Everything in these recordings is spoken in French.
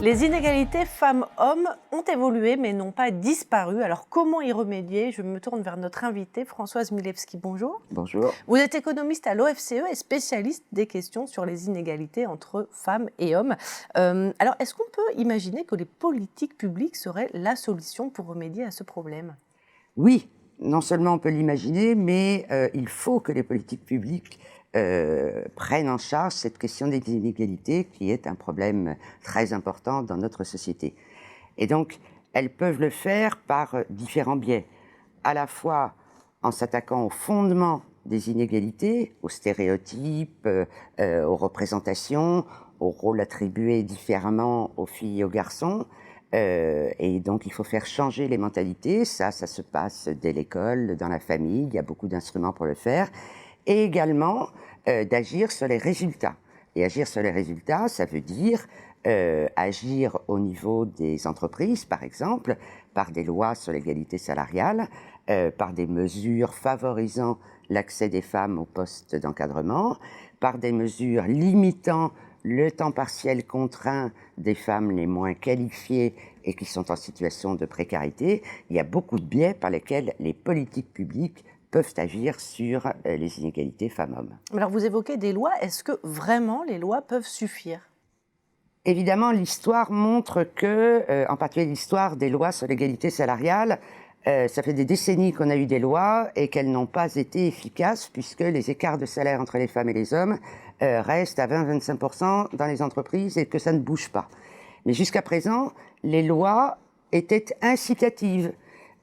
Les inégalités femmes-hommes ont évolué mais n'ont pas disparu. Alors comment y remédier? Je me tourne vers notre invitée Françoise Milewski. Bonjour. Bonjour. Vous êtes économiste à l'OFCE et spécialiste des questions sur les inégalités entre femmes et hommes. Alors est-ce qu'on peut imaginer que les politiques publiques seraient la solution pour remédier à ce problème? Oui, non seulement on peut l'imaginer, mais il faut que les politiques publiques prennent en charge cette question des inégalités qui est un problème très important dans notre société. Et donc, elles peuvent le faire par différents biais, à la fois en s'attaquant aux fondements des inégalités, aux stéréotypes, aux représentations, aux rôles attribués différemment aux filles et aux garçons. Et donc, il faut faire changer les mentalités. Ça se passe dès l'école, dans la famille. Il y a beaucoup d'instruments pour le faire. Et également, d'agir sur les résultats. Et agir sur les résultats, ça veut dire agir au niveau des entreprises, par exemple, par des lois sur l'égalité salariale, par des mesures favorisant l'accès des femmes aux postes d'encadrement, par des mesures limitant le temps partiel contraint des femmes les moins qualifiées et qui sont en situation de précarité. Il y a beaucoup de biais par lesquels les politiques publiques peuvent agir sur les inégalités femmes-hommes. Alors vous évoquez des lois. Est-ce que vraiment les lois peuvent suffire? Évidemment, l'histoire montre que, en particulier l'histoire des lois sur l'égalité salariale, ça fait des décennies qu'on a eu des lois et qu'elles n'ont pas été efficaces puisque les écarts de salaire entre les femmes et les hommes restent à 20-25% dans les entreprises et que ça ne bouge pas. Mais jusqu'à présent, les lois étaient incitatives.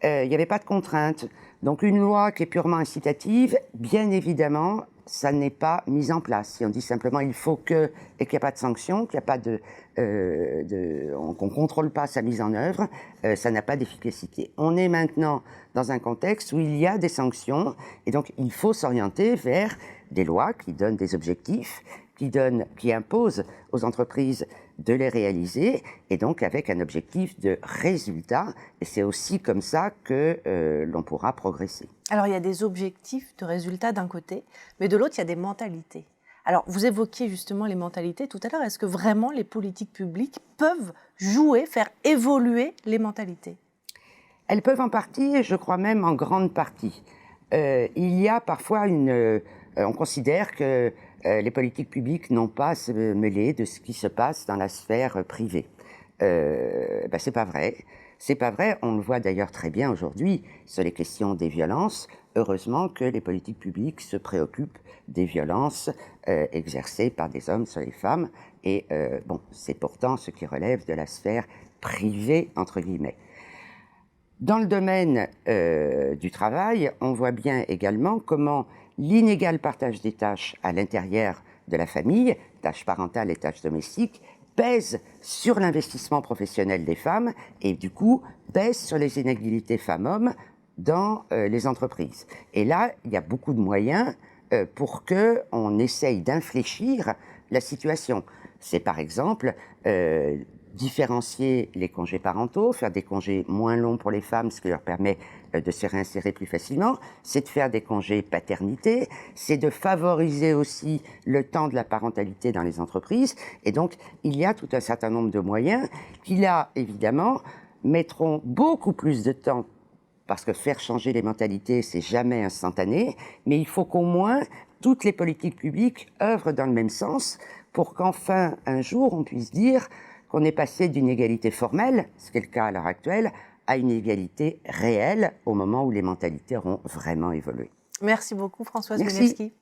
Il n'y avait pas de contraintes. Donc une loi qui est purement incitative, bien évidemment, ça n'est pas mis en place. Si on dit simplement il faut que, et qu'il n'y a pas de sanction, qu'il n'y a pas qu'on ne contrôle pas sa mise en œuvre, ça n'a pas d'efficacité. On est maintenant dans un contexte où il y a des sanctions, et donc il faut s'orienter vers des lois qui donnent des objectifs, qui imposent aux entreprises de les réaliser, et donc avec un objectif de résultat. Et c'est aussi comme ça que l'on pourra progresser. Alors il y a des objectifs de résultats d'un côté, mais de l'autre il y a des mentalités. Alors vous évoquiez justement les mentalités tout à l'heure. Est-ce que vraiment les politiques publiques peuvent jouer, faire évoluer les mentalités? Elles peuvent en partie, et je crois même en grande partie. Il y a parfois on considère que les politiques publiques n'ont pas à se mêler de ce qui se passe dans la sphère privée. C'est pas vrai. C'est pas vrai. On le voit d'ailleurs très bien aujourd'hui sur les questions des violences. Heureusement que les politiques publiques se préoccupent des violences exercées par des hommes sur les femmes. Et c'est pourtant ce qui relève de la sphère privée, entre guillemets. Dans le domaine du travail, on voit bien également comment l'inégal partage des tâches à l'intérieur de la famille, tâches parentales et tâches domestiques, pèse sur l'investissement professionnel des femmes et du coup pèse sur les inégalités femmes-hommes dans les entreprises. Et là, il y a beaucoup de moyens pour qu'on essaye d'infléchir la situation. C'est par exemple différencier les congés parentaux, faire des congés moins longs pour les femmes, ce qui leur permet de se réinsérer plus facilement, c'est de faire des congés paternité, c'est de favoriser aussi le temps de la parentalité dans les entreprises. Et donc, il y a tout un certain nombre de moyens qui, là, évidemment, mettront beaucoup plus de temps parce que faire changer les mentalités, c'est jamais instantané, mais il faut qu'au moins toutes les politiques publiques œuvrent dans le même sens pour qu'enfin, un jour, on puisse dire qu'on est passé d'une égalité formelle, ce qui est le cas à l'heure actuelle, à une égalité réelle au moment où les mentalités auront vraiment évolué. Merci beaucoup Françoise Merci. Milewski.